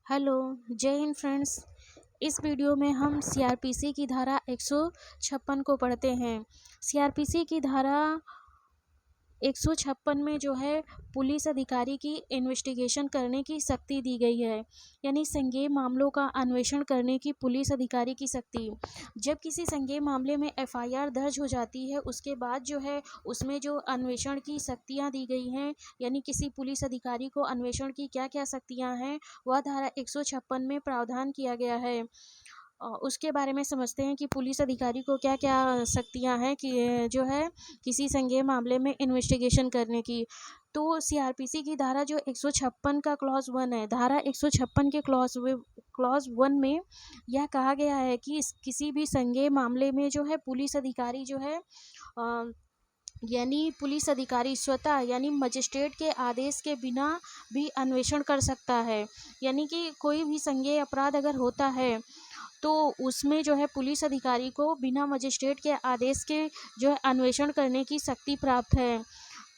Hello, जय Hind friends. इस video में हम सीआरपीसी की धारा 156 को पढ़ते हैं। सीआरपीसी की धारा 156 में जो है पुलिस अधिकारी की इन्वेस्टिगेशन करने की शक्ति दी गई है, यानी संज्ञेय मामलों का अन्वेषण करने की पुलिस अधिकारी की शक्ति। जब किसी संज्ञेय मामले में एफआईआर दर्ज हो जाती है, उसके बाद जो है उसमें जो अन्वेषण की शक्तियां दी गई हैं, यानी किसी पुलिस अधिकारी को अन्वेषण की क्या क्या शक्तियां हैं, वह धारा 156 में प्रावधान किया गया है। उसके बारे में समझते हैं कि पुलिस अधिकारी को क्या क्या शक्तियां हैं कि जो है किसी संज्ञेय मामले में इन्वेस्टिगेशन करने की। तो सीआरपीसी की धारा जो 156 का क्लॉज 1 है, धारा 156 के क्लॉज 1 में यह कहा गया है कि किसी भी संज्ञेय मामले में जो है पुलिस अधिकारी जो है यानी पुलिस अधिकारी स्वतः यानी मजिस्ट्रेट के आदेश के बिना भी अन्वेषण कर सकता है। यानी कि कोई भी संज्ञेय अपराध अगर होता है तो उसमें जो है पुलिस अधिकारी को बिना मजिस्ट्रेट के आदेश के जो है अन्वेषण करने की शक्ति प्राप्त है।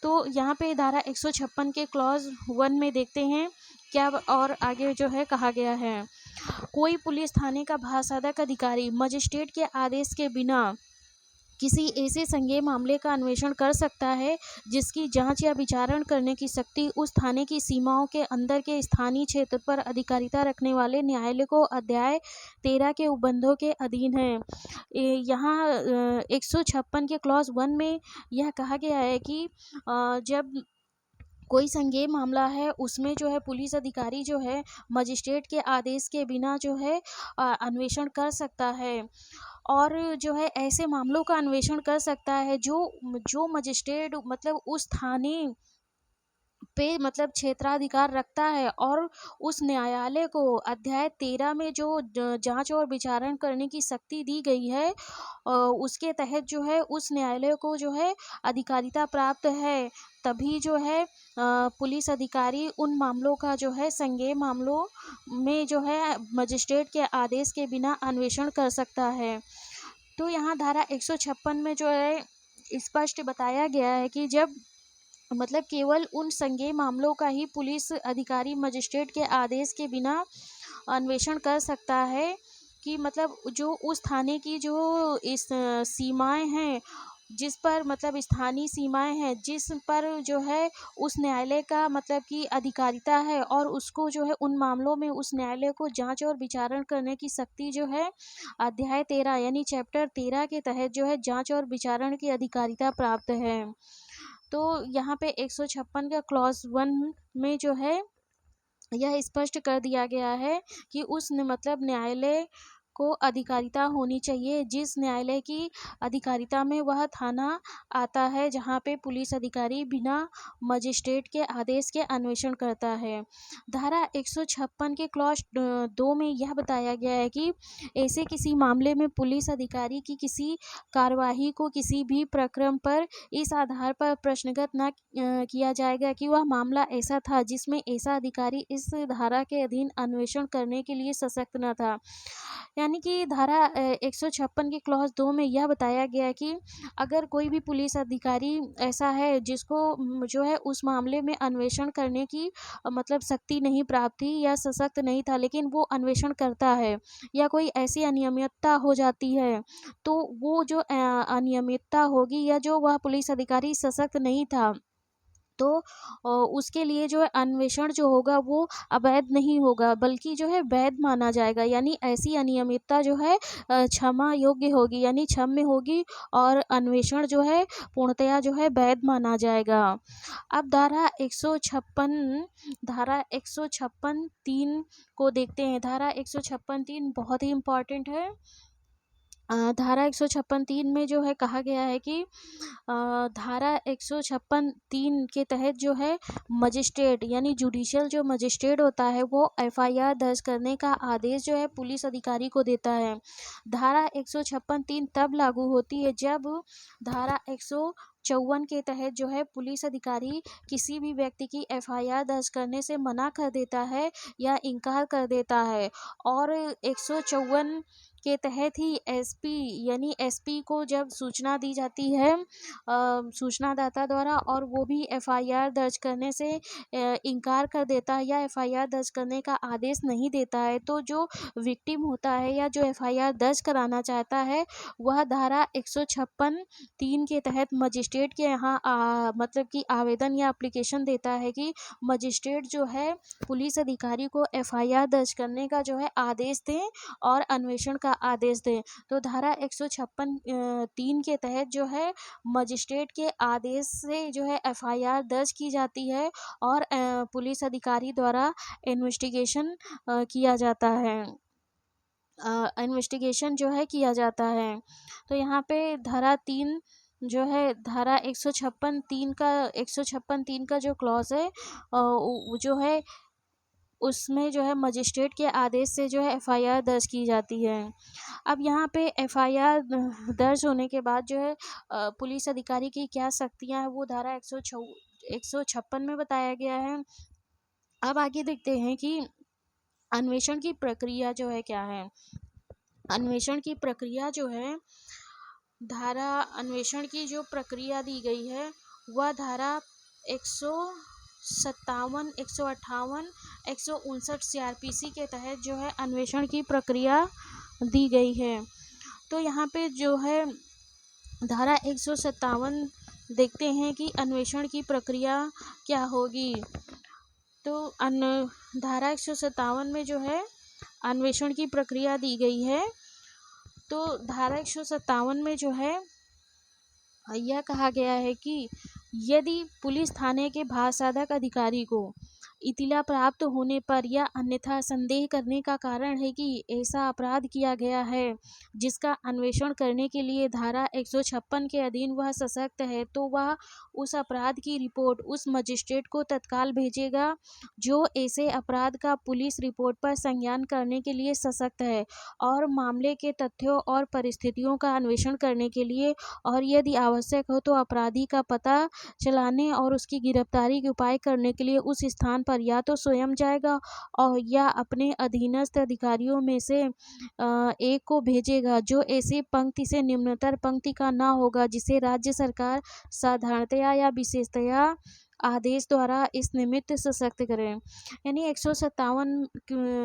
तो यहाँ पे धारा 156 के क्लॉज 1 में देखते हैं क्या और आगे जो है कहा गया है। कोई पुलिस थाने का भाषादक अधिकारी मजिस्ट्रेट के आदेश के बिना किसी ऐसे संज्ञेय मामले का अन्वेषण कर सकता है जिसकी जांच या विचारण करने की शक्ति उस थाने की सीमाओं के अंदर के स्थानीय क्षेत्र पर अधिकारिता रखने वाले न्यायालय को अध्याय 13 के उपबंधों के अधीन है। यहाँ 156 के क्लॉज 1 में यह कहा गया है कि जब कोई संज्ञेय मामला है उसमें जो है पुलिस अधिकारी जो है मजिस्ट्रेट के आदेश के बिना जो है अन्वेषण कर सकता है और जो है ऐसे मामलों का अन्वेषण कर सकता है जो मजिस्ट्रेट मतलब उस थाने पे मतलब क्षेत्राधिकार रखता है और उस न्यायालय को अध्याय 13 में जो जांच और विचारण करने की शक्ति दी गई है उसके तहत जो है उस न्यायालय को जो है अधिकारिता प्राप्त है। तभी जो है पुलिस अधिकारी उन मामलों का जो है संज्ञेय मामलों में जो है मजिस्ट्रेट के आदेश के बिना अन्वेषण कर सकता है। तो यहाँ धारा 156 में जो है स्पष्ट बताया गया है कि जब मतलब केवल उन संज्ञेय मामलों का ही पुलिस अधिकारी मजिस्ट्रेट के आदेश के बिना अन्वेषण कर सकता है कि मतलब जो उस थाने की जो इस सीमाएं हैं जिस पर मतलब स्थानीय सीमाएं हैं जिस पर जो है उस न्यायालय का मतलब कि अधिकारिता है और उसको जो है उन मामलों में उस न्यायालय को जांच और विचारण करने की शक्ति जो है अध्याय 13 यानी चैप्टर 13 के तहत जो है जांच और विचारण की अधिकारिता प्राप्त है। तो यहाँ पे 156 का क्लॉज 1 में जो है यह स्पष्ट कर दिया गया है कि मतलब न्यायालय को अधिकारिता होनी चाहिए जिस न्यायालय की अधिकारिता में वह थाना आता है जहाँ पे पुलिस अधिकारी बिना मजिस्ट्रेट के आदेश के अन्वेषण करता है। धारा 156 के क्लॉज 2 में यह बताया गया है कि ऐसे किसी मामले में पुलिस अधिकारी की किसी कार्यवाही को किसी भी प्रक्रम पर इस आधार पर प्रश्नगत न किया जाएगा कि वह मामला ऐसा था जिसमें ऐसा अधिकारी इस धारा के अधीन अन्वेषण करने के लिए सशक्त न था। यानी कि धारा 156 के क्लॉज 2 में यह बताया गया कि अगर कोई भी पुलिस अधिकारी ऐसा है जिसको जो है उस मामले में अन्वेषण करने की मतलब शक्ति नहीं प्राप्त थी या सशक्त नहीं था लेकिन वो अन्वेषण करता है या कोई ऐसी अनियमितता हो जाती है तो वो जो अनियमितता होगी या जो वह पुलिस अधिकारी सशक्त नहीं था तो उसके लिए जो है अन्वेषण जो होगा वो अवैध नहीं होगा बल्कि जो है वैध माना जाएगा। यानी ऐसी अनियमितता जो है क्षमा योग्य होगी यानी क्षम्य होगी और अन्वेषण जो है पूर्णतया जो है वैध माना जाएगा। अब धारा 156 3 को देखते हैं। धारा 156 3 बहुत ही इम्पोर्टेंट है। धारा 156 3 में जो है कहा गया है कि धारा 156 3 के तहत जो है मजिस्ट्रेट यानी जुडिशियल जो मजिस्ट्रेट होता है वो एफआईआर दर्ज करने का आदेश जो है पुलिस अधिकारी को देता है। धारा 156 3 तब लागू होती है जब धारा 154 के तहत जो है पुलिस अधिकारी किसी भी व्यक्ति की एफआईआर दर्ज करने से मना कर देता है या इनकार कर देता है और 154 के तहत ही एसपी यानी एसपी को जब सूचना दी जाती है सूचनादाता द्वारा, और वो भी एफआईआर दर्ज करने से इनकार कर देता है या एफआईआर दर्ज करने का आदेश नहीं देता है, तो जो विक्टिम होता है या जो एफआईआर दर्ज कराना चाहता है वह धारा 156(3) के तहत मजिस्ट्रेट के यहाँ मतलब कि आवेदन या एप्लीकेशन देता है कि मजिस्ट्रेट जो है पुलिस अधिकारी को एफआईआर दर्ज करने का जो है आदेश दें और अन्वेषण का आदेश दें। तो धारा 156(3) के तहत जो है मजिस्ट्रेट के आदेश से जो है एफआईआर दर्ज की जाती है और पुलिस अधिकारी द्वारा इन्वेस्टिगेशन किया जाता है। इन्वेस्टिगेशन जो है किया जाता है। तो यहाँ पे धारा 3 जो है धारा 156(3) का जो क्लॉज है वो जो है उसमें जो है मजिस्ट्रेट के आदेश से जो है एफआईआर दर्ज की जाती है। अब यहाँ पे एफआईआर दर्ज होने के बाद जो है पुलिस अधिकारी की क्या शक्तियाँ हैं वो धारा 156 में बताया गया है। अब आगे देखते हैं कि अन्वेषण की प्रक्रिया जो है क्या है। अन्वेषण की प्रक्रिया जो है अन्वेषण की जो प्रक्रिया दी गई है वह धारा 157, 158, 159 सीआरपीसी के तहत जो है अन्वेषण की प्रक्रिया दी गई है। तो यहाँ पे जो है धारा 157 देखते हैं कि अन्वेषण की प्रक्रिया क्या होगी। तो धारा 157 में जो है अन्वेषण की प्रक्रिया दी गई है। तो धारा 157 में जो है यह कहा गया है कि यदि पुलिस थाने के भारसाधक अधिकारी को इतिला प्राप्त होने पर या अन्यथा संदेह करने का कारण है कि ऐसा अपराध किया गया है जिसका अन्वेषण करने के लिए धारा 156 के अधीन वह सशक्त है, तो वह उस अपराध की रिपोर्ट उस मजिस्ट्रेट को तत्काल भेजेगा जो ऐसे अपराध का पुलिस रिपोर्ट पर संज्ञान करने के लिए सशक्त है और मामले के तथ्यों और परिस्थितियों का अन्वेषण करने के लिए, और यदि आवश्यक हो तो अपराधी का पता चलाने और उसकी गिरफ्तारी के उपाय करने के लिए उस स्थान पर या तो स्वयं जाएगा और या अपने अधीनस्थ अधिकारियों में से एक को भेजेगा जो ऐसी पंक्ति से निम्नतर पंक्ति का ना होगा जिसे राज्य सरकार साधारणतया या विशेषतया आदेश द्वारा इस निमित्त सशक्त करें। यानी 157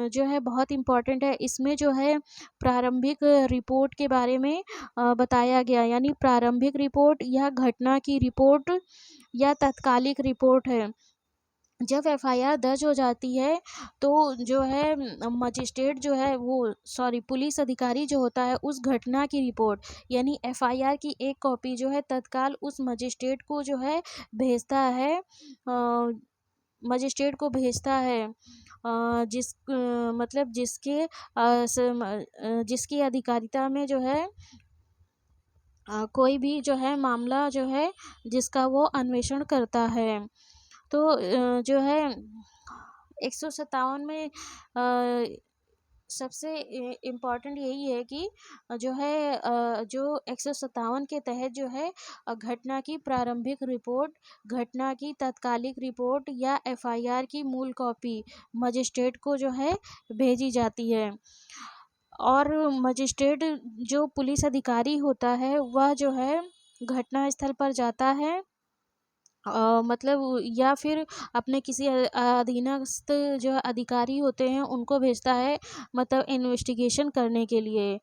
जो है बहुत इम्पोर्टेंट है। इसमें जो है प्रारंभिक रिपोर्ट के बारे में बताया गया, यानी प्रारंभिक रिपोर्ट या घटना की रिपोर्ट या तात्कालिक रिपोर्ट है। जब एफआईआर दर्ज हो जाती है तो जो है मजिस्ट्रेट जो है पुलिस अधिकारी जो होता है उस घटना की रिपोर्ट यानी एफआईआर की एक कॉपी जो है तत्काल उस मजिस्ट्रेट को जो है भेजता है मजिस्ट्रेट को भेजता है मतलब जिसकी अधिकारिता में जो है कोई भी जो है मामला जो है जिसका वो अन्वेषण करता है। तो जो है 157 में सबसे इम्पॉर्टेंट यही है कि जो है जो 157 के तहत जो है घटना की प्रारंभिक रिपोर्ट, घटना की तात्कालिक रिपोर्ट या एफआईआर की मूल कॉपी मजिस्ट्रेट को जो है भेजी जाती है। और मजिस्ट्रेट जो पुलिस अधिकारी होता है वह जो है घटना स्थल पर जाता है मतलब या फिर अपने किसी अधीनस्थ जो अधिकारी होते हैं उनको भेजता है मतलब इन्वेस्टिगेशन करने के लिए।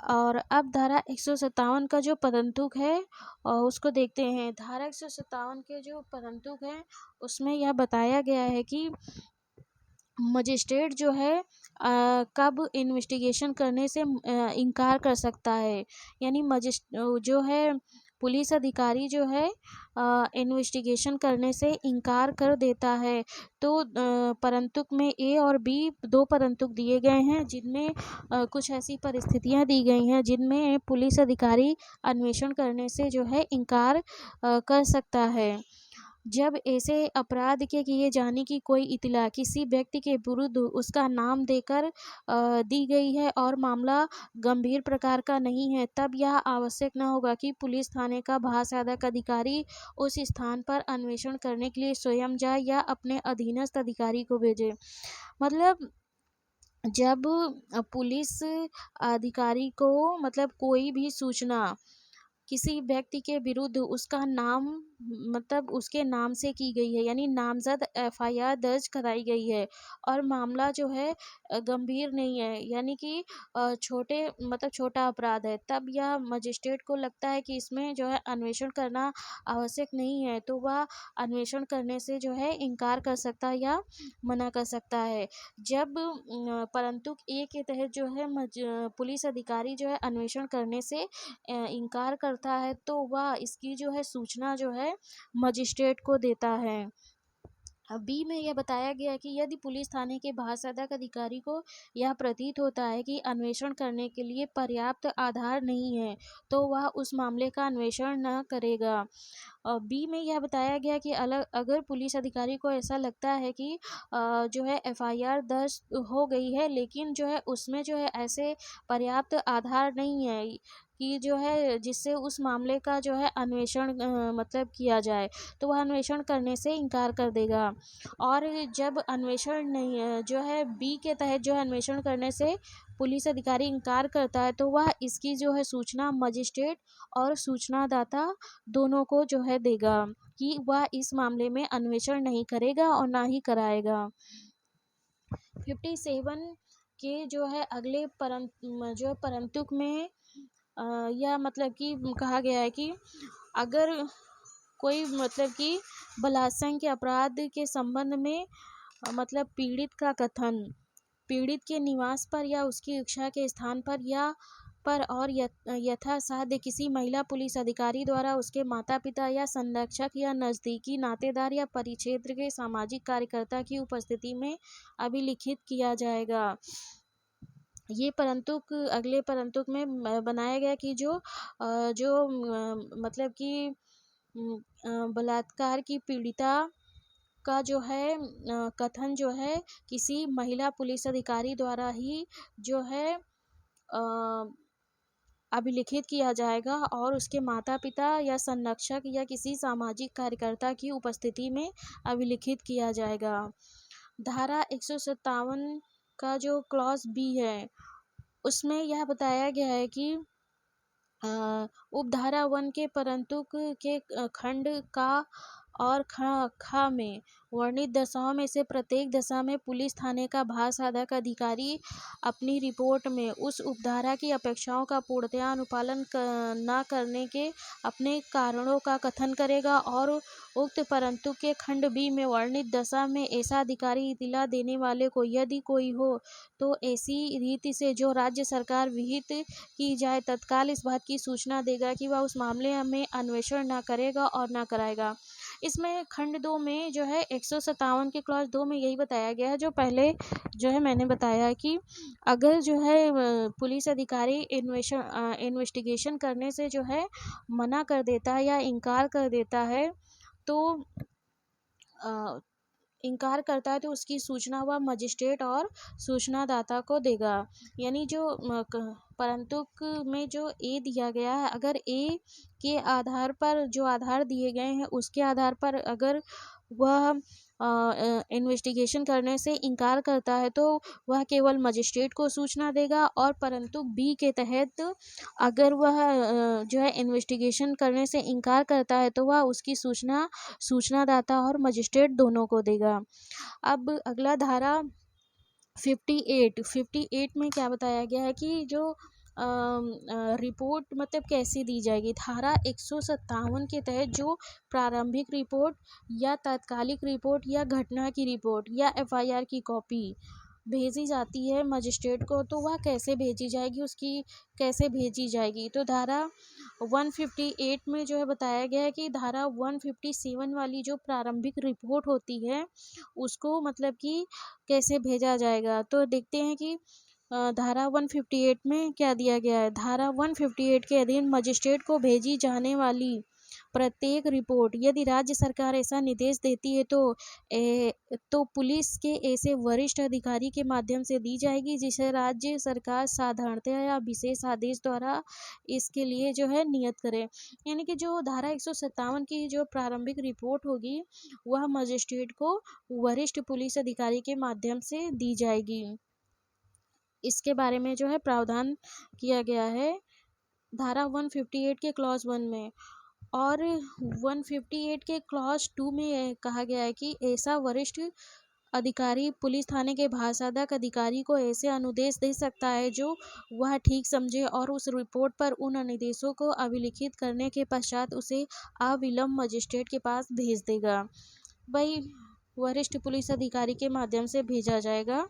और अब धारा 157 का जो परंतुक है उसको देखते हैं। धारा 157 के जो परंतुक है उसमें यह बताया गया है कि मजिस्ट्रेट जो है कब इन्वेस्टिगेशन करने से इनकार कर सकता है, यानी जो है पुलिस अधिकारी जो है इन्वेस्टिगेशन करने से इनकार कर देता है। तो परंतुक में ए और बी दो परंतुक दिए गए हैं जिनमें कुछ ऐसी परिस्थितियां दी गई हैं जिनमें पुलिस अधिकारी अन्वेषण करने से जो है इनकार कर सकता है। जब ऐसे अपराध के किए जाने की कोई इत्तला किसी व्यक्ति के विरुद्ध उसका नाम देकर दी गई है और मामला गंभीर प्रकार का नहीं है, तब यह आवश्यक न होगा कि पुलिस थाने का भारसाधक अधिकारी उस स्थान पर अन्वेषण करने के लिए स्वयं जाए या अपने अधीनस्थ अधिकारी को भेजे। मतलब जब पुलिस अधिकारी को मतलब कोई भी सूचना किसी व्यक्ति के विरुद्ध उसका नाम मतलब उसके नाम से की गई है, यानी नामजद एफआईआर दर्ज कराई गई है और मामला जो है गंभीर नहीं है, यानी कि छोटे मतलब छोटा अपराध है, तब यह मजिस्ट्रेट को लगता है कि इसमें जो है अन्वेषण करना आवश्यक नहीं है, तो वह अन्वेषण करने से जो है इनकार कर सकता है या मना कर सकता है। जब परंतु ए के तहत जो है पुलिस अधिकारी जो है अन्वेषण करने से इनकार करता है, तो वह इसकी जो है सूचना जो है मजिस्ट्रेट को देता है। बी में यह बताया गया है कि यदि पुलिस थाने के भाषादक अधिकारी को यह प्रतीत होता है कि अन्वेषण करने के लिए पर्याप्त आधार नहीं है, तो वह उस मामले का अन्वेषण न करेगा। बी में यह बताया गया कि अलग अगर पुलिस अधिकारी को ऐसा लगता है कि जो है एफआईआर दर्ज हो गई है, लेकिन जो है उसमें जो है ऐसे पर्याप्त आधार नहीं है कि जो है जिससे उस मामले का जो है अन्वेषण मतलब किया जाए, तो वह अन्वेषण करने से इनकार कर देगा। और जब अन्वेषण नहीं जो है बी के तहत जो है अन्वेषण करने से पुलिस अधिकारी इनकार करता है, तो वह इसकी जो है सूचना मजिस्ट्रेट और सूचनादाता दोनों को जो है देगा कि वह इस मामले में अन्वेषण नहीं करेगा और ना ही कराएगा। 57 के जो है अगले जो परंतुक में यह मतलब कि कहा गया है कि अगर कोई मतलब कि बलात्संग के अपराध के संबंध में मतलब पीड़ित के निवास पर या उसकी इच्छा के स्थान पर या पर और यथासाध्य किसी महिला पुलिस अधिकारी द्वारा उसके माता पिता या संरक्षक या नज़दीकी नातेदार या परिक्षेत्र के सामाजिक कार्यकर्ता की उपस्थिति में अभिलिखित किया जाएगा। ये परंतुक अगले परंतुक में बनाया गया कि मतलब कि बलात्कार की पीड़िता का जो है कथन जो है किसी महिला पुलिस अधिकारी द्वारा ही जो है अभिलिखित किया जाएगा और उसके माता पिता या संरक्षक या किसी सामाजिक कार्यकर्ता की उपस्थिति में अभिलिखित किया जाएगा। धारा 157 का जो क्लॉज बी है उसमें यह बताया गया है कि उपधारा 1 के परंतुक के खंड का और ख में वर्णित दशाओं में से प्रत्येक दशा में पुलिस थाने का भाषादक अधिकारी अपनी रिपोर्ट में उस उपधारा की अपेक्षाओं का पूर्णतया अनुपालन न करने के अपने कारणों का कथन करेगा और उक्त परंतु के खंड बी में वर्णित दशा में ऐसा अधिकारी इत्तला देने वाले को यदि कोई हो तो ऐसी रीति से जो राज्य सरकार विहित की जाए तत्काल इस बात की सूचना देगा कि वह उस मामले में अन्वेषण न करेगा और न कराएगा। इसमें खंड 2 में जो है 157 के क्लॉज 2 में यही बताया गया है जो पहले जो है मैंने बताया कि अगर जो है पुलिस अधिकारी इन्वेस्टिगेशन करने से जो है मना कर देता है या इनकार कर देता है, तो इनकार करता है तो उसकी सूचना वह मजिस्ट्रेट और सूचनादाता को देगा। यानी जो परंतुक में जो ए दिया गया है, अगर ए के आधार पर जो आधार दिए गए हैं उसके आधार पर अगर वह इन्वेस्टिगेशन करने से इनकार करता है तो वह केवल मजिस्ट्रेट को सूचना देगा, और परंतु बी के तहत अगर वह जो है इन्वेस्टिगेशन करने से इनकार करता है तो वह उसकी सूचना सूचनादाता और मजिस्ट्रेट दोनों को देगा। अब अगला धारा 58 में क्या बताया गया है कि जो रिपोर्ट मतलब कैसे दी जाएगी। धारा 157 के तहत जो प्रारंभिक रिपोर्ट या तात्कालिक रिपोर्ट या घटना की रिपोर्ट या एफआईआर की कॉपी भेजी जाती है मजिस्ट्रेट को, तो वह कैसे भेजी जाएगी, उसकी कैसे भेजी जाएगी। तो धारा 158 में जो है बताया गया है कि धारा 157 वाली जो प्रारंभिक रिपोर्ट होती है उसको मतलब कि कैसे भेजा जाएगा। तो देखते हैं कि धारा 158 में क्या दिया गया है। धारा 158 के अधीन मजिस्ट्रेट को भेजी जाने वाली प्रत्येक रिपोर्ट यदि राज्य सरकार ऐसा निर्देश देती है तो पुलिस के ऐसे वरिष्ठ अधिकारी के माध्यम से दी जाएगी जिसे राज्य सरकार साधारणतः या विशेष आदेश द्वारा इसके लिए जो है नियत करे। यानी कि जो धारा 157 की जो प्रारंभिक रिपोर्ट होगी वह मजिस्ट्रेट को वरिष्ठ पुलिस अधिकारी के माध्यम से दी जाएगी। इसके बारे में जो है प्रावधान किया गया है धारा 158 के क्लॉज 1 में। और 158 के क्लॉज 2 में यह कहा गया है कि ऐसा वरिष्ठ अधिकारी पुलिस थाने के भाषाधक अधिकारी को ऐसे अनुदेश दे सकता है जो वह ठीक समझे और उस रिपोर्ट पर उन अनुदेशों को अभिलिखित करने के पश्चात उसे अविलंब मजिस्ट्रेट के पास भेज देगा। वही वरिष्ठ पुलिस अधिकारी के माध्यम से भेजा जाएगा।